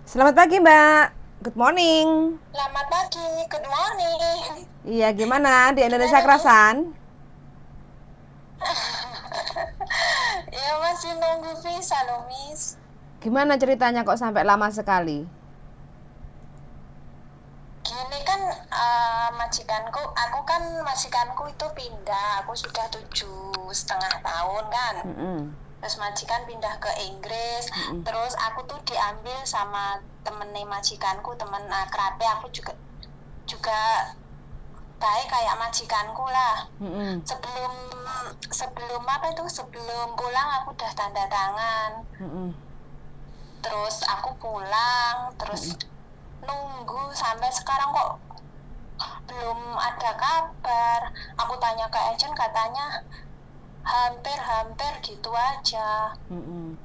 Selamat pagi, Mbak. Good morning. Selamat pagi, good morning. Iya, gimana di Indonesia Gimana nih? kerasan? Ya masih nunggu visa loh, Miss. Gimana ceritanya kok sampai lama sekali? Gini kan majikanku, aku kan majikanku itu pindah. Aku sudah 7,5 tahun kan. Mm-mm. Terus majikan pindah ke Inggris. Mm-mm. Terus aku tuh diambil sama temennya majikanku, temen akrabnya. Aku juga juga baik kayak majikanku lah. Mm-mm. Sebelum sebelum apa itu? Sebelum pulang aku udah tanda tangan. Mm-mm. Terus aku pulang, terus nunggu sampai sekarang kok belum ada kabar. Aku tanya ke agent katanya hampir gitu aja. Mm-mm.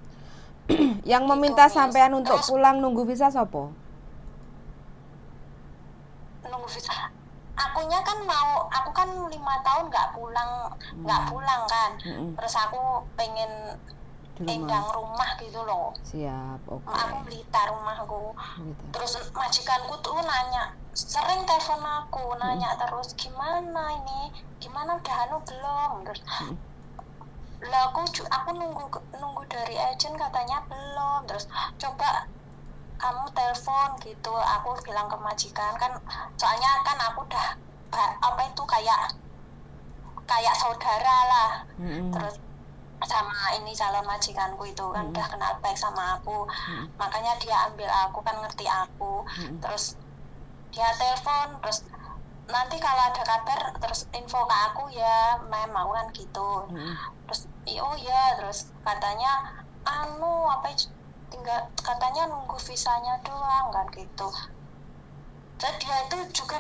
Yang Gitu, meminta Miss. sampean untuk Terus pulang nunggu visa sopo? nunggu visa. Aku kan 5 tahun nggak pulang kan. Mm-mm. Terus aku pengen Di endang rumah. rumah gitu loh. Siap, oke. Aku Blitar rumahku. Gitu. Terus majikanku tuh sering telepon aku, Mm-mm. nanya terus gimana ini, gimana udah belum. Terus Mm-mm. lah aku nunggu dari agent katanya belum. Terus coba kamu telepon gitu, aku bilang ke majikan kan, soalnya kan aku udah apa itu kayak saudara lah. Mm-mm. Terus sama ini calon majikanku itu kan Mm-mm. udah kenal baik sama aku, Mm-mm. makanya dia ambil aku kan ngerti aku. Mm-mm. Terus dia telepon, terus nanti kalau ada kabar terus info ke aku ya mem, aku kan gitu. Mm-mm. Terus oh ya, terus katanya apa tinggal katanya nunggu visanya doang kan gitu. Terus dia itu juga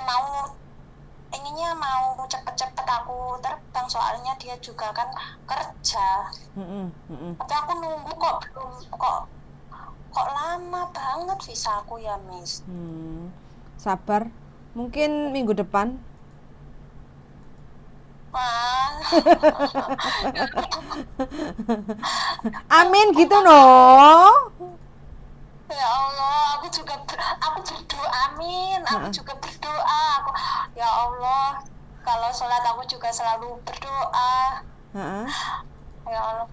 inginnya mau cepet-cepet aku terbang, soalnya dia juga kan kerja. Mm-mm. Mm-mm. Tapi aku nunggu kok belum, kok lama banget visaku ya, Miss. Sabar. Mungkin minggu depan. Wah, Amin gitu loh. ya Allah, aku berdoa, amin. Aku Heeh. juga berdoa. Ya Allah, kalau sholat aku juga selalu berdoa. Heeh. Ya Allah,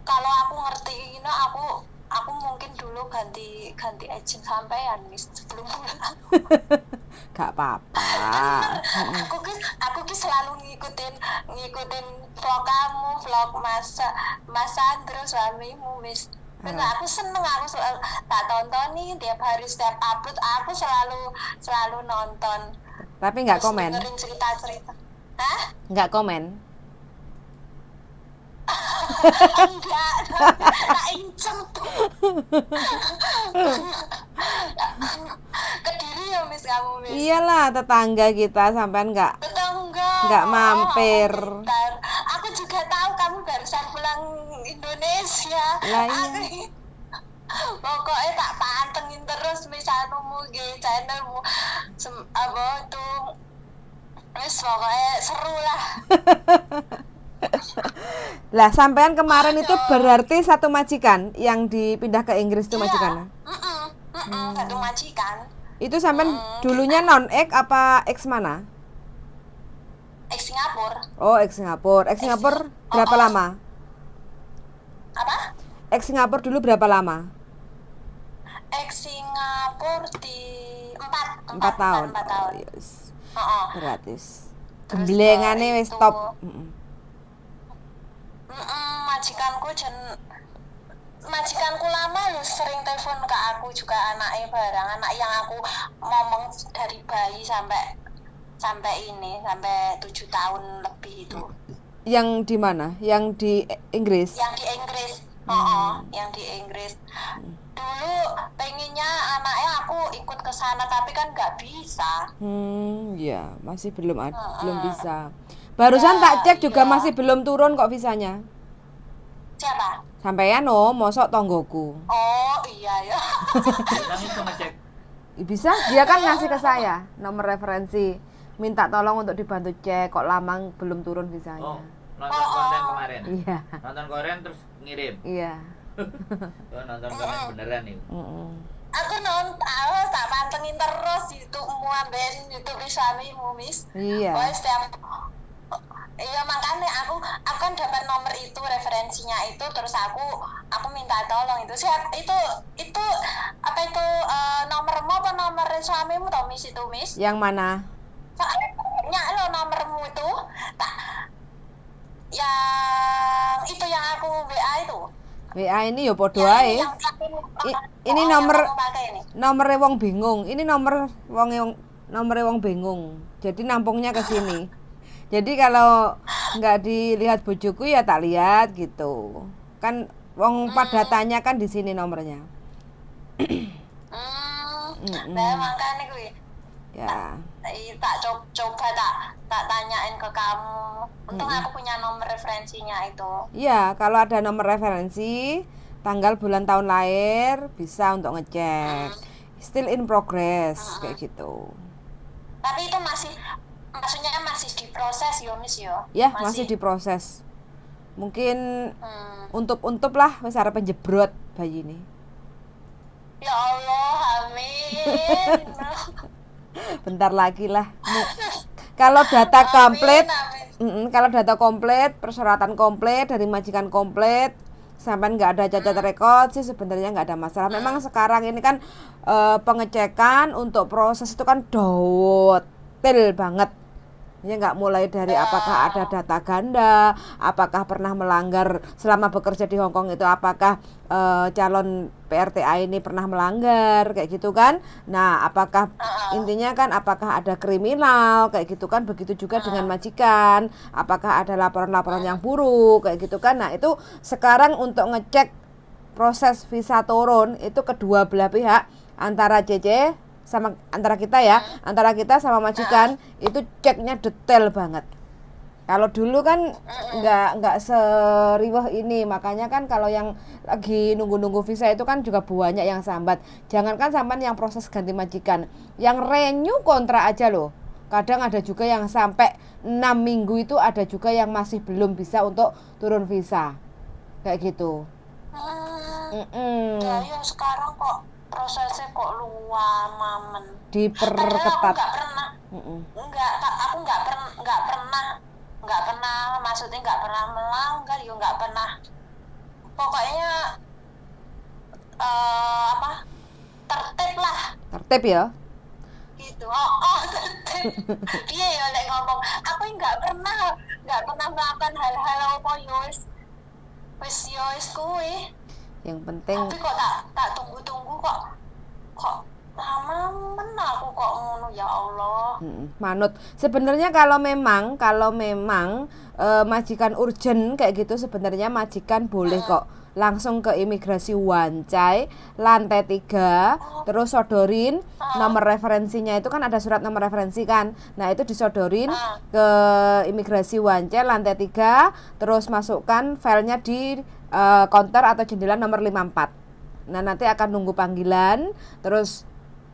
kalau aku ngerti ini, aku mungkin dulu ganti agent sampean, Miss, sebelum pulang. Gak apa-apa. Bener, Mm-mm. aku ki selalu ngikutin vlog kamu, vlog Mas Sandro suamimu, Miss. Bener, Alah. aku seneng, aku selalu tak tonton nih tiap hari, setiap upload aku selalu nonton, Tapi nggak terus komen. dengerin cerita-cerita. Hah? Nggak komen. Enggak, tak incem tuh. Kediri ya, Miss, kamu, Miss. Iyalah, tetangga kita sampean Tetangga. nggak mampir. Oh, bentar. Aku juga tahu kamu barusan pulang Indonesia. Lah Aku iya. pokoknya tak pantengin terus misalmu channelmu, apa tuh, wis pokoknya seru lah. Lah sampean kemarin itu Ya, berarti satu majikan yang dipindah ke Inggris itu iya. majikannya. Satu majikan. Itu sampean dulunya non-ex apa ex mana? Ex Singapura. Oh, ex Singapura. Ex Singapura berapa lama? Apa? Ex Singapura dulu berapa lama? Ex Singapura di 4 tahun. 4 tahun. Oh, yes. Heeh. Gratis. Terus Gemblengane wis itu, top. majikanku lama lu sering telepon ke aku juga, anaknya barang, anak yang aku ngomong dari bayi sampai 7 tahun lebih itu. Yang di mana? Yang di Inggris. Yang di Inggris. Yang di Inggris. Dulu pengennya anaknya aku ikut ke sana tapi kan nggak bisa. Ya, masih belum bisa. Barusan Ya, tak cek juga iya. masih belum turun kok visanya. Siapa? Sampeyan oh, mosok tonggoku. Oh iya ya. Bilang itu ngecek. Bisa, dia kan ngasih ke saya nomor referensi. Minta tolong untuk dibantu cek kok lama belum turun Oh, visanya. nonton konten kemarin. Iya. Nonton Korean terus ngirim. Iya. Oh, nonton konten beneran nih. Mm-mm. aku nonton tak pantengin terus itu muamben itu suamimu mis. Iya. Oh, setiap iya makanya aku kan dapat nomor itu referensinya itu terus aku minta tolong itu itu apa itu nomormu apa nomor suamimu tau mis itu mis? Yang mana? Soalnya lo nomormu itu tak yang itu yang aku WA itu. WA ini ya podo ae. Ini nomor wong bingung. Ini nomor wong bingung. Jadi nampungnya ke sini. Jadi kalau nggak dilihat bojoku ya tak lihat gitu. Kan wong pada tanya kan di sini nomornya. Nah, makanya gue Ya. tak coba tak tanyain ke kamu. Untung aku punya nomor referensinya itu. Iya, kalau ada nomor referensi, tanggal bulan tahun lahir bisa untuk ngecek. Still in progress kayak gitu. Tapi itu maksudnya masih diproses yo mis yo. Ya, masih diproses. Mungkin untuk lah wis arep penjebrot bayi ini. Ya Allah, amin. Bentar lagi lah. Kalau data komplit, kalau data komplit, persyaratan komplit dari majikan komplit, sampai nggak ada cacat rekod sih sebenarnya nggak ada masalah. Memang sekarang ini kan pengecekan untuk proses itu kan detail banget. Ya nggak mulai dari apakah ada data ganda, apakah pernah melanggar selama bekerja di Hong Kong itu, apakah calon PRTA ini pernah melanggar kayak gitu kan. Nah, apakah intinya kan apakah ada kriminal kayak gitu kan, begitu juga dengan majikan, apakah ada laporan-laporan yang buruk kayak gitu kan. Nah, itu sekarang untuk ngecek proses visa turun itu kedua belah pihak antara CC sama antara kita ya, antara kita sama majikan itu ceknya detail banget. Kalau dulu kan nggak seriweh ini, makanya kan kalau yang lagi nunggu-nunggu visa itu kan juga banyak yang sambat. Jangankan sampean yang proses ganti majikan, yang renew kontrak aja loh. Kadang ada juga yang sampai 6 minggu itu ada juga yang masih belum bisa untuk turun visa. Kayak gitu. Ya sekarang kok prosesnya kok lumayan Diperketat. Aku nggak pernah maksudnya nggak pernah melanggar yo nggak pernah pokoknya tertib lah Tertib ya gitu. Tertib dia ya lek ngomong aku nggak pernah melakukan hal-hal apa yos kuwi. Yang penting tapi kok tak tunggu kok lama aku kok ngono ya Allah. Manut. Sebenarnya kalau memang majikan urgent kayak gitu sebenarnya majikan boleh kok langsung ke imigrasi Wancai lantai 3 terus sodorin nomor referensinya itu kan ada surat nomor referensi kan. Nah, itu disodorin ke imigrasi Wancai lantai 3 terus masukkan filenya di counter atau jendela nomor 54. Nah, nanti akan nunggu panggilan, terus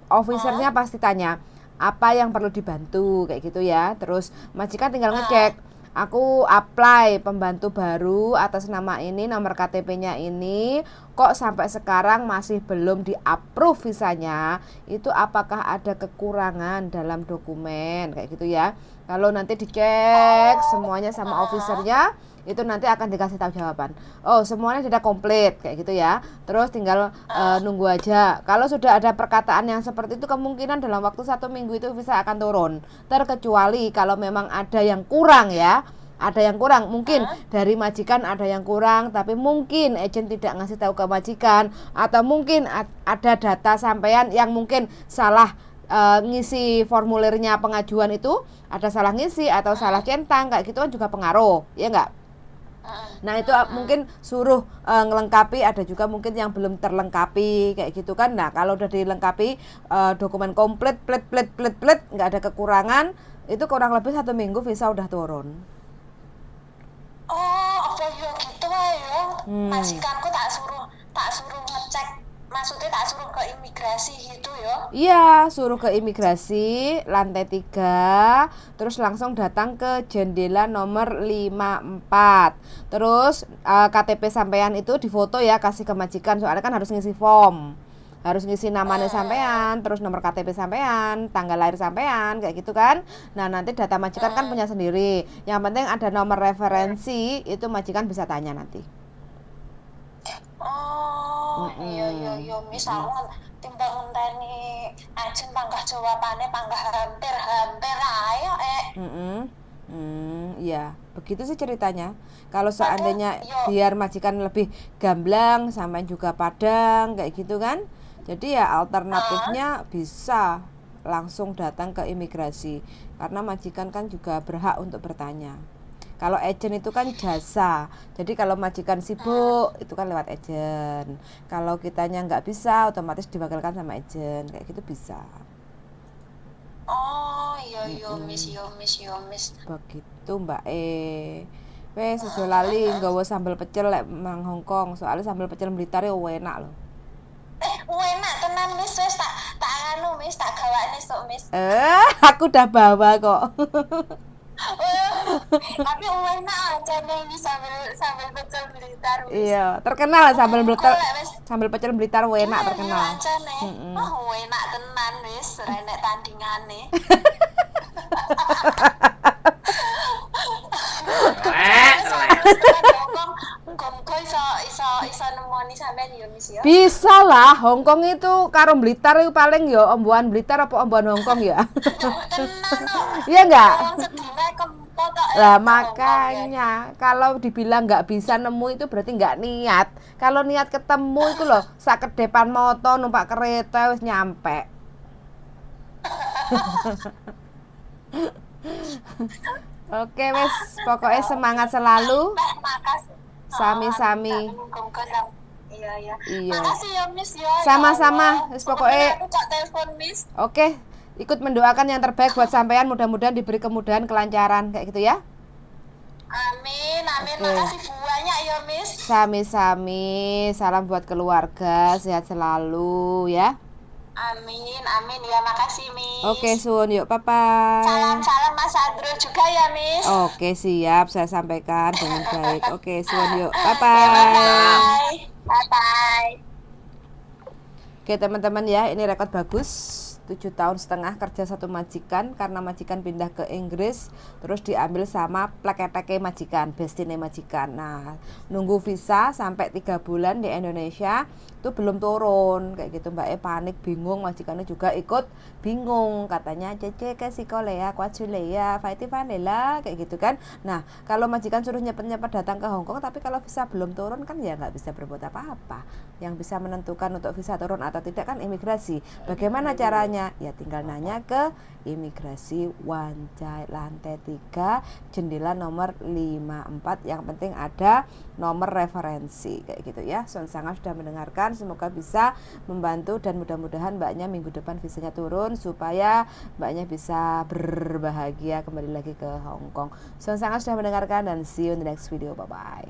officernya pasti tanya apa yang perlu dibantu kayak gitu ya. Terus majikan tinggal ngecek, aku apply pembantu baru atas nama ini, nomor KTP-nya ini, kok sampai sekarang masih belum di-approve visanya, itu apakah ada kekurangan dalam dokumen kayak gitu ya. Kalau nanti dicek semuanya sama officernya, itu nanti akan dikasih tahu jawaban. Oh, semuanya sudah komplit kayak gitu ya. Terus tinggal nunggu aja. Kalau sudah ada perkataan yang seperti itu, kemungkinan dalam waktu 1 minggu itu bisa akan turun. Terkecuali kalau memang ada yang kurang ya. Ada yang kurang, mungkin dari majikan ada yang kurang, tapi mungkin agent tidak ngasih tahu ke majikan, atau mungkin ada data sampean yang mungkin salah ngisi formulirnya pengajuan itu, ada salah ngisi atau salah centang kayak gitu kan juga pengaruh, ya enggak? Nah, itu mungkin suruh ngelengkapi, ada juga mungkin yang belum terlengkapi kayak gitu kan. Nah, kalau udah dilengkapi dokumen komplit, plit nggak ada kekurangan, itu kurang lebih 1 minggu visa udah turun. Oh, apa ya gitu ya. Majikanku tak suruh ngecek, maksudnya tak suruh ke imigrasi gitu ya. Iya, suruh ke imigrasi lantai 3, terus langsung datang ke jendela nomor 54. Terus KTP sampean itu difoto ya, kasih ke majikan, soalnya kan harus ngisi form. harus ngisi namanya sampean, terus nomor KTP sampean, tanggal lahir sampean, kayak gitu kan. Nah, nanti data majikan kan punya sendiri. Yang penting ada nomor referensi, itu majikan bisa tanya nanti. Oh, iya Miss, aku timbang ngenteni ajen panggah jawabane panggah hampir ayo Iya, begitu sih ceritanya. Kalau seandainya yo. biar majikan lebih gamblang, sampai juga Padang kayak gitu kan. Jadi ya alternatifnya bisa langsung datang ke imigrasi, karena majikan kan juga berhak untuk bertanya. Kalau agent itu kan jasa, jadi kalau majikan sibuk itu kan lewat agent. Kalau kitanya nggak bisa, otomatis diwakilkan sama agent, kayak gitu bisa. Oh, iya Miss. Begitu Mbak wes aja lali nggawa sambal pecel lek mang Hongkong, soalnya sambal pecel Blitar yo enak loh. Enak tenan Miss, wes tak anu Miss, tak gawakne sok Miss. Aku udah bawa kok. Tapi enak aja nih sambal pecel Blitar. Iya, terkenal sambal Blitar. Sambal pecel Blitar enak terkenal. Oh, enak tenan wis, renek tandingane. Hongkong iso nemoni sampean ya Miss ya. Bisa lah, Hongkong itu karo Blitar itu paling ya omboan Blitar apa omboan Hongkong ya. Tenan kok. Iya enggak? Wong sedina kempot tok. Lah makanya kalau dibilang nggak bisa nemu itu berarti nggak niat. Kalau niat ketemu itu loh, sak kedepan moto numpak kereta wis nyampe. Oke wes, pokoknya semangat selalu. Makasih. Sami-sami. Iya. Iya. Makasih ya Miss ya. Sama-sama. Wes pokoknya. Aku cok telepon Miss. Oke, ikut mendoakan yang terbaik buat sampean, mudah-mudahan diberi kemudahan, kelancaran kayak gitu ya. Amin. Oke. Makasih banyak ya Miss. Sami-sami. Salam buat keluarga, sehat selalu ya. Amin ya, makasih Miss. Oke, Sun, yuk bye-bye. Salam Mas Andro juga ya Miss. Oke, siap, saya sampaikan dengan baik. Oke, Sun, yuk Bye. Oke teman-teman ya, ini rekod bagus. 7,5 tahun kerja satu majikan, karena majikan pindah ke Inggris, terus diambil sama plek-pleke majikan, bestine majikan. Nah, nunggu visa sampai 3 bulan di Indonesia itu belum turun kayak gitu. Mbak panik, bingung, majikannya juga ikut bingung, katanya cece ke Sikolea, Kwajulea, Faiti Vanilla kayak gitu kan. Nah, kalau majikan suruh nyepet-nyepet datang ke Hongkong, tapi kalau visa belum turun kan ya nggak bisa berbuat apa-apa. Yang bisa menentukan untuk visa turun atau tidak kan imigrasi. Bagaimana caranya? Ya tinggal nanya ke imigrasi Wancai lantai 3 jendela nomor 54, yang penting ada nomor referensi kayak gitu ya. Sangat sudah mendengarkan, semoga bisa membantu dan mudah-mudahan mbaknya minggu depan visanya turun supaya mbaknya bisa berbahagia kembali lagi ke Hongkong. Sangat sudah mendengarkan dan see you in the next video, bye bye.